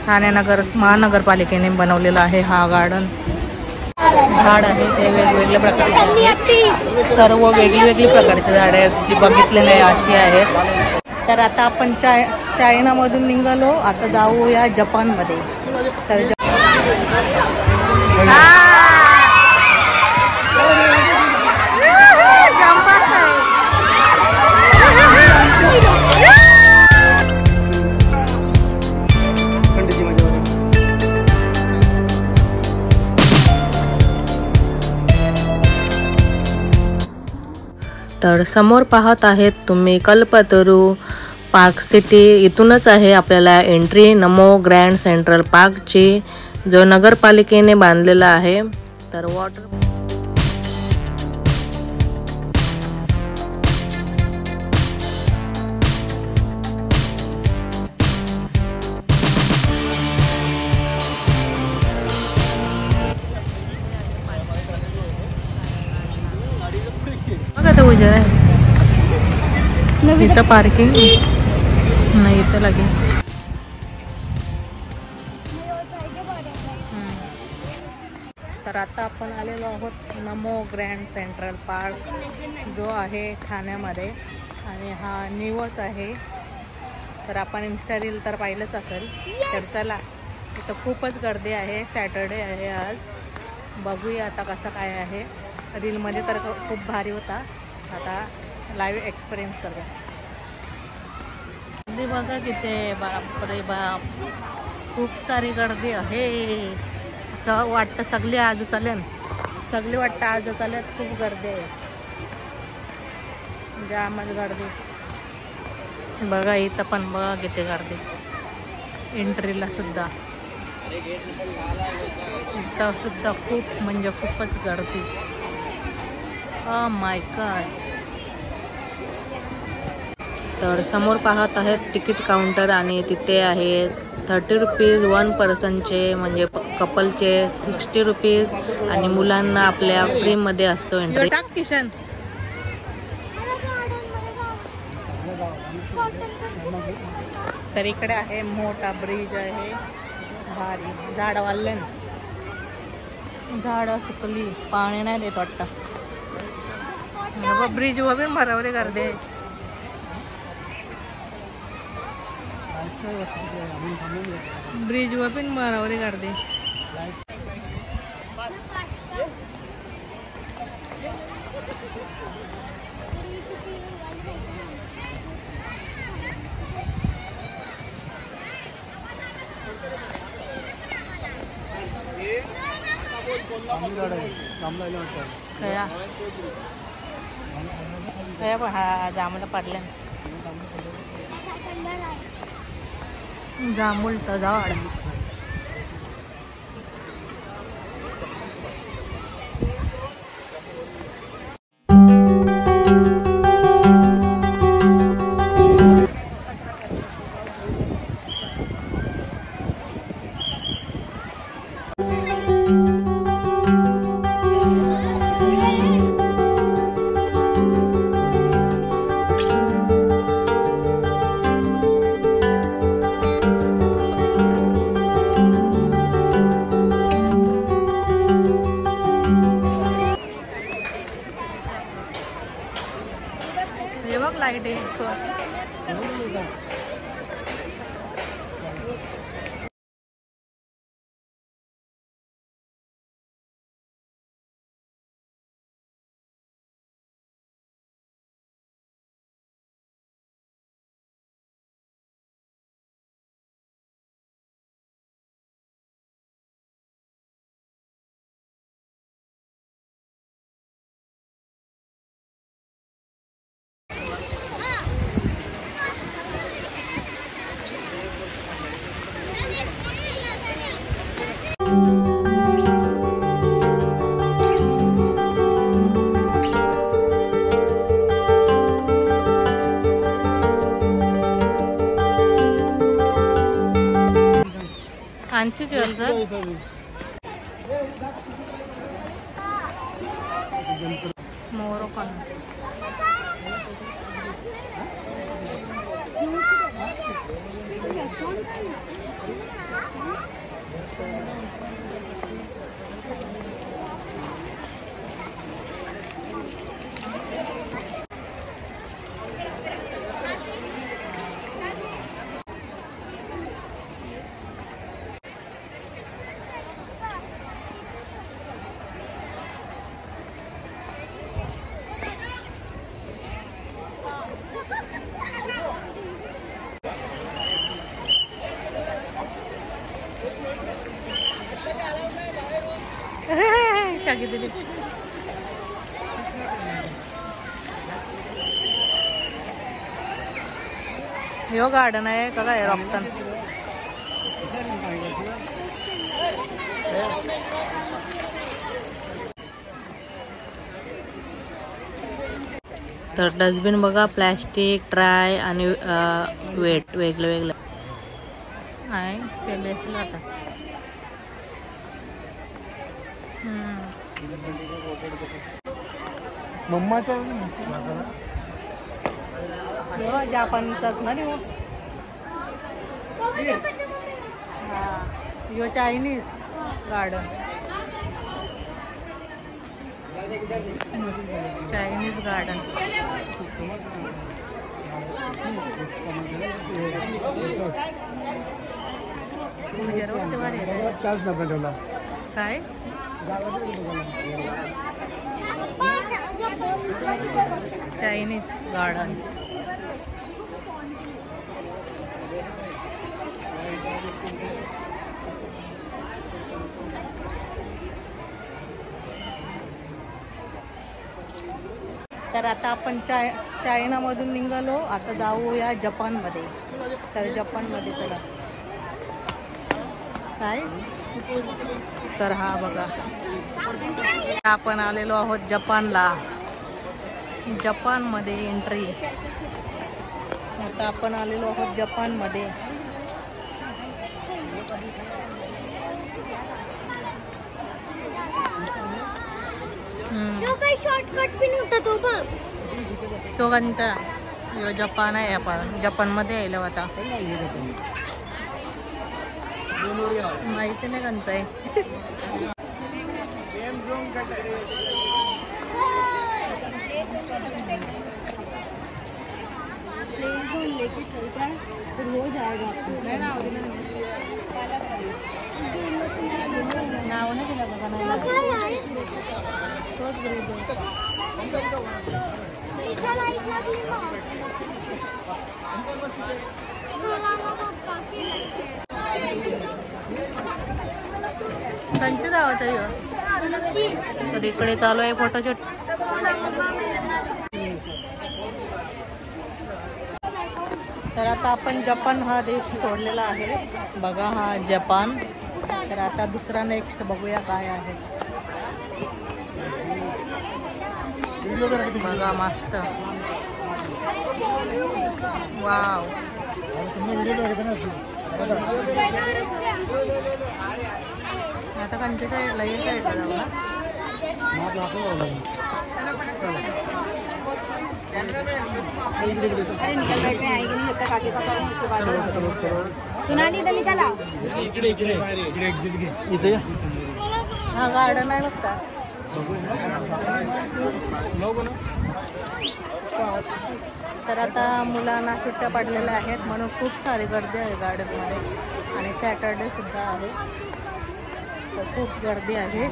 ठाणे महानगरपालिकेने बनवलेला आहे हा गार्डन। झाड आहे ते वेगवेगळ्या प्रकारचे आहेत, सर्व वेगळी प्रकारचे झाडे आहेत जी बघितले नाही अशी आहेत। तर आता आपण चायनामधून निघालो, आता जाऊया जपानमध्ये। तर तर समोर पाहत आहेत तुम्ही कल्पतरू पार्क सिटी, इथूनच आहे आपल्याला एंट्री नमो ग्रँड सेंट्रल पार्कची, जो नगरपालिकेने बांधलेला आहे। तर वॉटर बघा, उजा आहे इथं पार्किंग नाही, इथं लगे तर आता आपण आलेलो आहोत नमो ग्रँड सेंट्रल पार्क, जो आहे ठाण्यामध्ये आणि हा न्यूच आहे। तर आपण इंस्टा रील तर पाहिलंच असेल। तर चला, इथं खूपच गर्दी आहे, सॅटर्डे आहे आज, बघूया आता कसं काय आहे। रीलमध्ये तर खूप भारी होता, आता लाईव्ह एक्सपिरियन्स करूया। गर्दी बघा किती, बापरे बाप, खूप सारी गर्दी आहे। असं वाटतं सगळे आजू चालेल, सगळे वाटतं आजू चालेल, खूप गर्दी आहे, जामच गर्दी बघा। इथं पण बघा किती गर्दी, एंट्रीला सुद्धा, इथं सुद्धा खूप म्हणजे खूपच गर्दी। Oh my God. तर समोर पाहत आहेत तिकीट काउंटर आणि तिथे आहे 30 रुपीज 1 पर्सनचे, म्हणजे कपलचे 60 रुपीज आणि मुलांना आपल्या फ्रीमध्ये असतो एंट्री। किशन तर इकडे आहे मोठा ब्रिज आहे भारी, झाड वाढले ना, झाडं सुकली, पाणी नाही देत वाटतं। ब्रिज वर पण भरवले गर्दी, ब्रिज वर पण भरवले गर्दी। हा जांभळं पडलं, जांभूळचं झाड। लाईट आहे आमची मोर पण रिक्षा किती यो गार्डन आहे का काय रॉक्टन. तर डस्टबिन बघा, प्लॅस्टिक, ट्राय आणि वेट वेगळं वेगळं आहे केले आता. जापानचाच ना रे. हा यो चायनीज गार्डन. Chinese garden. काय चायनीज गार्डन. तर आता आपण चायनामधून निघालो, आता जाऊया जपानमध्ये. तर जपानमध्ये चला काय. तर हा बघा, आपण आलेलो आहोत जपानला. जपानमध्ये एंट्री. आता आपण आलेलो आहोत जपानमध्ये. शॉर्टकट पिन होता तो बघ. तो कोणता. यो जपान आहे. आपण जपानमध्ये आलो आता. माहिती नाही कोणता आहे. लेके चलता है फिर हो जाएगा. नाव नाही दिलं बघा. नाही तोच कंच जावत आहे. तर इकडे चालू आहे फोटोशूट. तर आता आपण जपान हा देश सोडलेला आहे बघा. हा जपान. तर आता दुसरा नेक्स्ट बघूया काय आहे. बघा मस्त. वाव. आता कंच्या साईडला या साईडला जाऊ ना. हा गार्डन आहे बघता. तर आता मुलांना सुट्ट्या पडलेल्या आहेत म्हणून खूप सारी गर्दी आहे गार्डनमध्ये. आणि सॅटर्डे सुद्धा आहे तर खूप गर्दी आहे.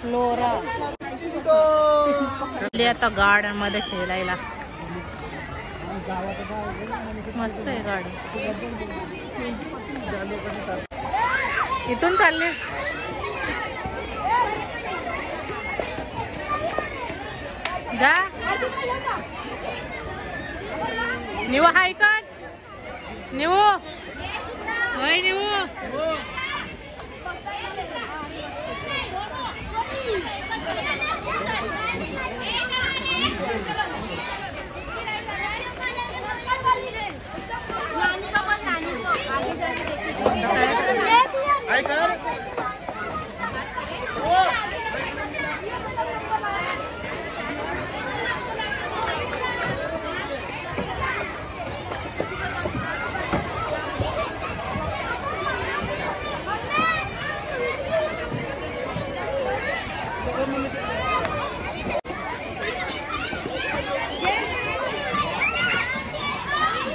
फ्लोरा आता गार्डन मध्ये खेळायला मस्त आहे गार्डन. इथून चालले जा. निवू हाय का निवू. होय निवू.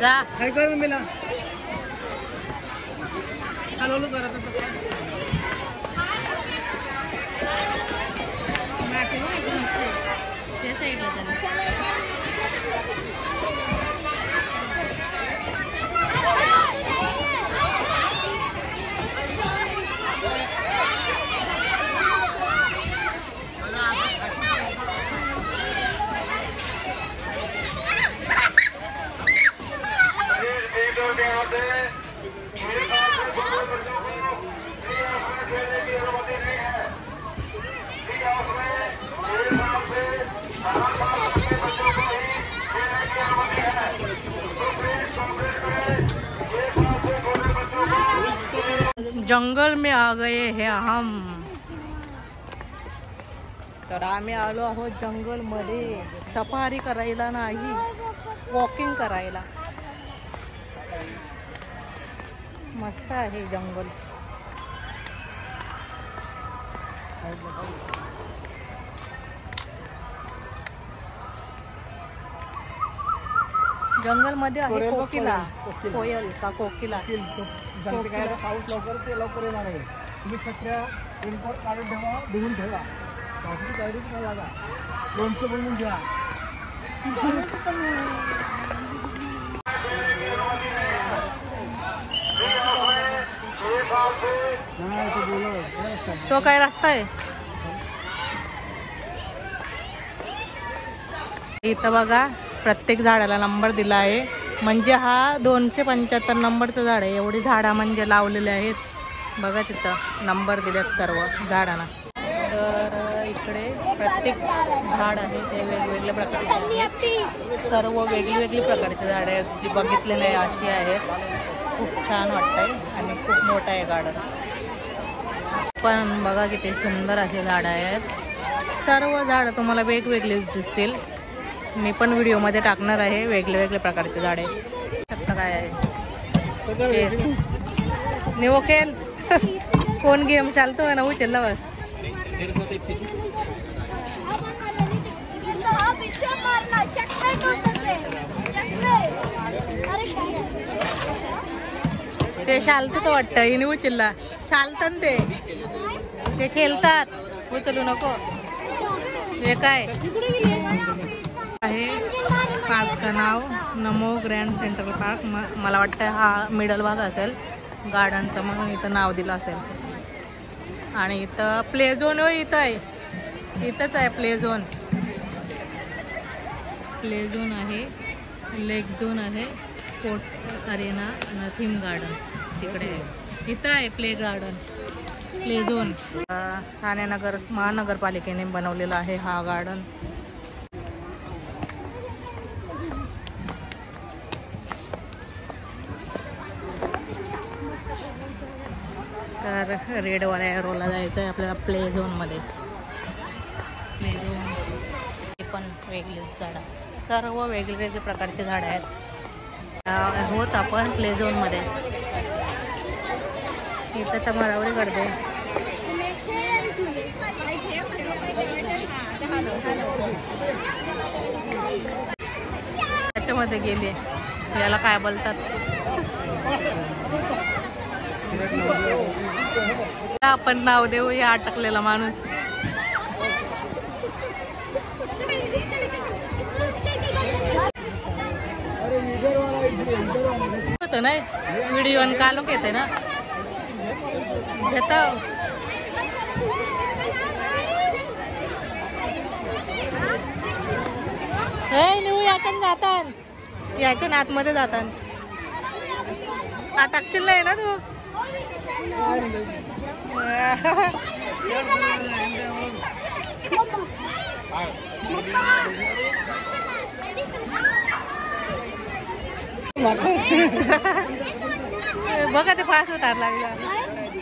जा काय कर मम्मीला हॅलो करा त्या साईडला झालं. जंगल में आ गए हैं हम. तर आम्ही आलो आहोत जंगल मध्ये सफारी करायला नाही, वॉकिंग करायला. मस्त आहे जंगल. जंगल मध्ये आहे कोकिला, कोयल का कोकिला. पाऊस लवकर ते लवकर येणार आहे. तुम्ही छत्र्या रेनकोट काढून ठेवा, धुवून ठेवा. पावसाची तयारीच नाही लागा. लोणचं बनवून घ्या. तो काय रस्ता आहे इथं बघा. प्रत्येक झाडाला नंबर दिला आहे. म्हणजे हा 275 नंबरचं झाड आहे. एवढी झाडा म्हणजे लावलेले आहेत बघा. तिथं नंबर दिलेत सर्व झाडांना. तर इकडे प्रत्येक झाड आहे ते वेगवेगळ्या प्रकारचे आहेत. सर्व वेगळी प्रकारचे झाड आहेत. जी बघितले नाही अशी आहेत. खूप छान वाटतंय आणि खूप मोठं आहे गार्डन. पण बघा किती सुंदर असे झाड आहेत. सर्व झाडं तुम्हाला वेगवेगळीच दिसतील. मी पण व्हिडिओमध्ये टाकणार आहे वेगळे प्रकारचे झाडे. शकता काय आहे निवो खेळ. कोण गेम चालतो ना उचलला बस. ते शालत वाटतं हिने उचलला. शालतन ते खेळतात. उचलू नको. हे काय आहे पार्कचं नाव नमो ग्रँड सेंट्रल पार्क. मला वाटतं हा मिडल भाग असेल गार्डनचं म्हणून इथं नाव दिलं असेल. आणि इथं प्ले झोन इथं आहे. इथंच आहे प्ले झोन. प्ले झोन आहे, लेक झोन आहे, स्पोर्ट्स अरेना आणि थीम गार्डन तिकडे आहे. इथं आहे play garden, play zone. Thane महानगरपालिकेने बनवलेला आहे हा गार्डन. तर रेडवाल्या एरोला जायचं आहे आपल्याला प्ले झोनमध्ये. प्ले झोन हे पण वेगळीच झाडं. सर्व वेगवेगळे प्रकारचे झाडं आहेत. होत आपण प्ले झोनमध्ये. इथं तर मरावडी करते. त्याच्यामध्ये गेले. याला काय बोलतात आपण नाव देऊ या अटकलेला माणूस. होतं नाही व्हिडिओ कालोक येते ना घेत. निवू याच्यात जातात. याच्या आतमध्ये जातात. अटकशील नाही ना तू. बघा ते फास्ट उतारला.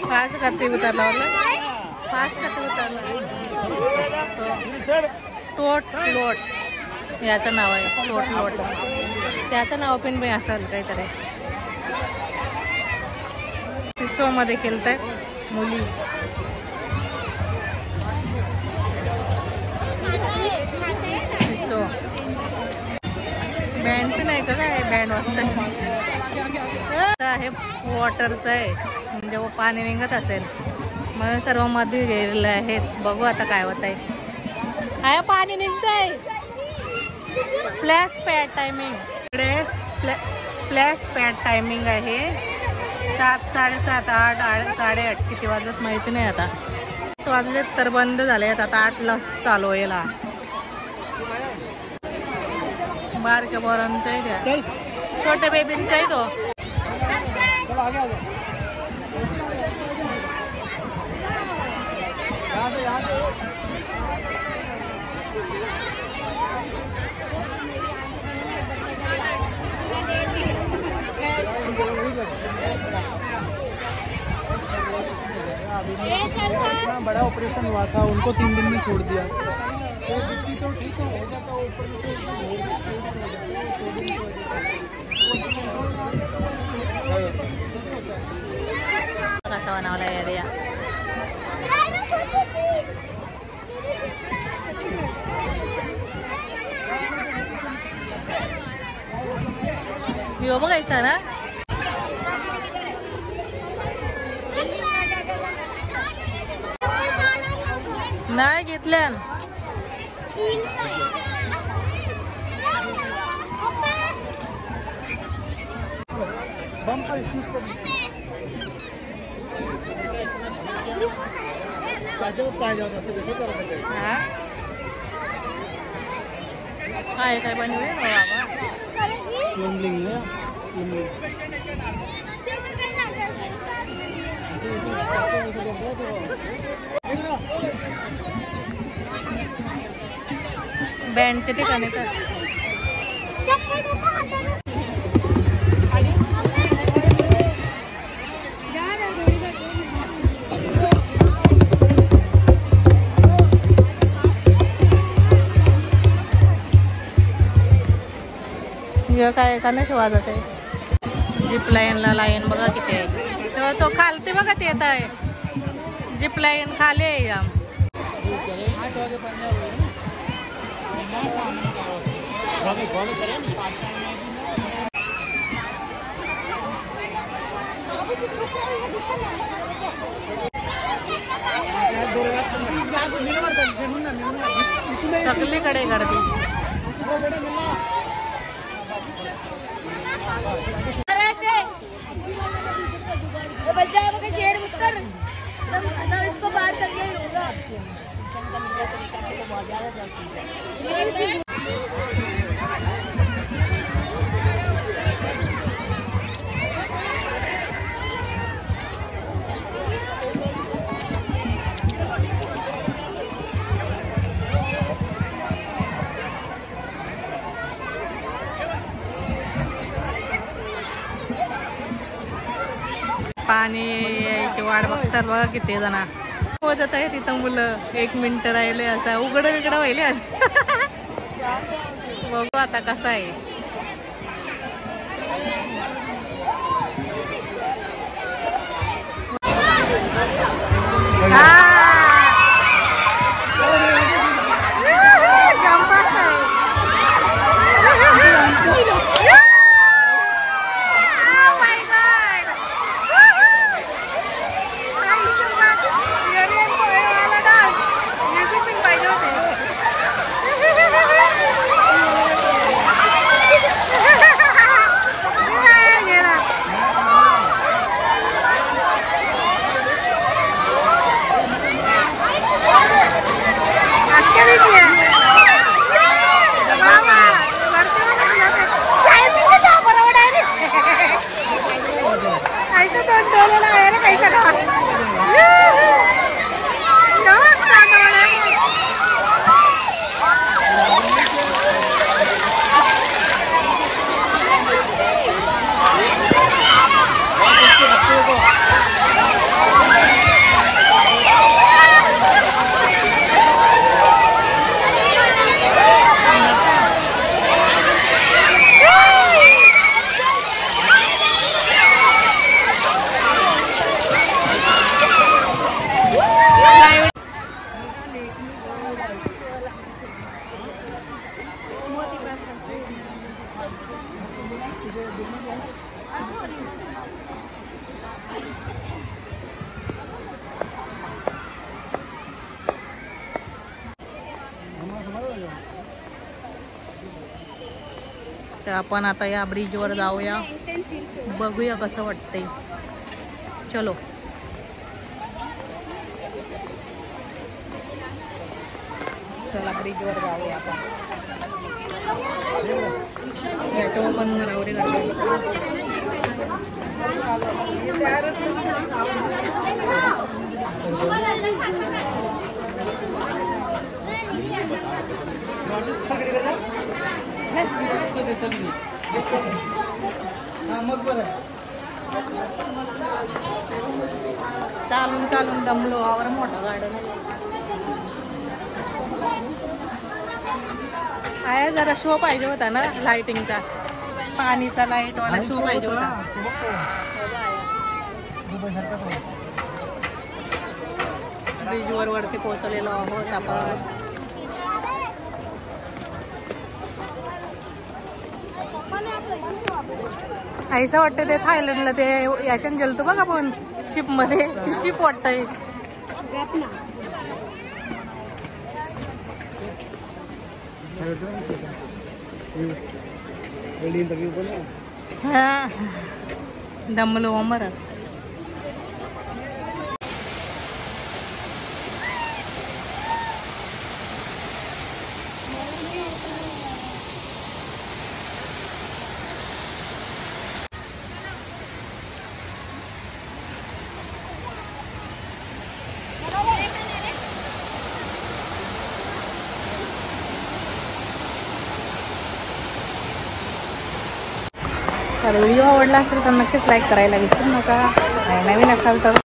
फास्ट करते उतरला. फास्ट करते उतरला. टोट लोट याचं नाव आहे. टोट लोट. त्याचं नाव पण मी असेल काहीतरी. सिस्टो मध्ये खेळतायत मुली. सिस्टो बँड नाही का काय बँड. लाईन वाजता हे वॉटरचं आहे, म्हणजे वो पाणी निघत असेल म्हणून सर्व मध्ये गेलेले आहेत. बघू आता काय होत आहे. आहे पाणी निघत आहे. स्प्लॅश पॅड टायमिंग इकडे स्प्लॅश पॅड टायमिंग आहे 7, 7:30, 8, 8:30 किती वाजत माहिती नाही. आता 8 वाजले तर बंद झाले. आता 8ला चालू होईल. बारक्या बोरांचा आहे त्या, छोट्या बेबींचा आहे तो. इतना बड़ा ऑपरेशन हुआ था, उनको 3 दिन में छोड़ दिया. तो ठीक है, हो जाता ऊपर कसा बनवला एरिया. यो बघायचा ना. नाही घेतल्या. काय काय बनवे बाबा. बँडच्या ठिकाणी तर काय करण्याची वाजत आहे. जिप लाईनला लाईन बघा किती आहे. तो खालते बघा ते येत आहे. जिप लाईन खाली आहे. सगळीकडे गर्दी. इसको बाहर करके पाणी यायची वाट बघतात बघा किती जण होत आहे तिथं. मुलं 1 मिनिट राहिले असं उघडं विघडं व्हायले. बघू आता कसं आहे. तर आपण आता या ब्रिजवर जाऊया, बघूया कसं वाटतंय. चलो. चला ब्रिजवर जाऊया आपण. याच्यावर पण रावडे काढले. चालून चालून दमलो. आवर मोठं गार्डन आहे. जरा शो पाहिजे होता ना लाइटिंगचा, पाणीचा लाईट वाला शो पाहिजे होता. ब्रिजवर वरती पोहोचलेलो आहोत आपण. ऐसा वाटतं ते थायलंडला ते याच्यात गेलतो बघ आपण शिप मध्ये. ती शिप वाटतंय. हा दमलो अमर. तर व्हिडिओ आवडला असेल तर नक्कीच लाईक करायला विसरू नका. नवीन असाल तर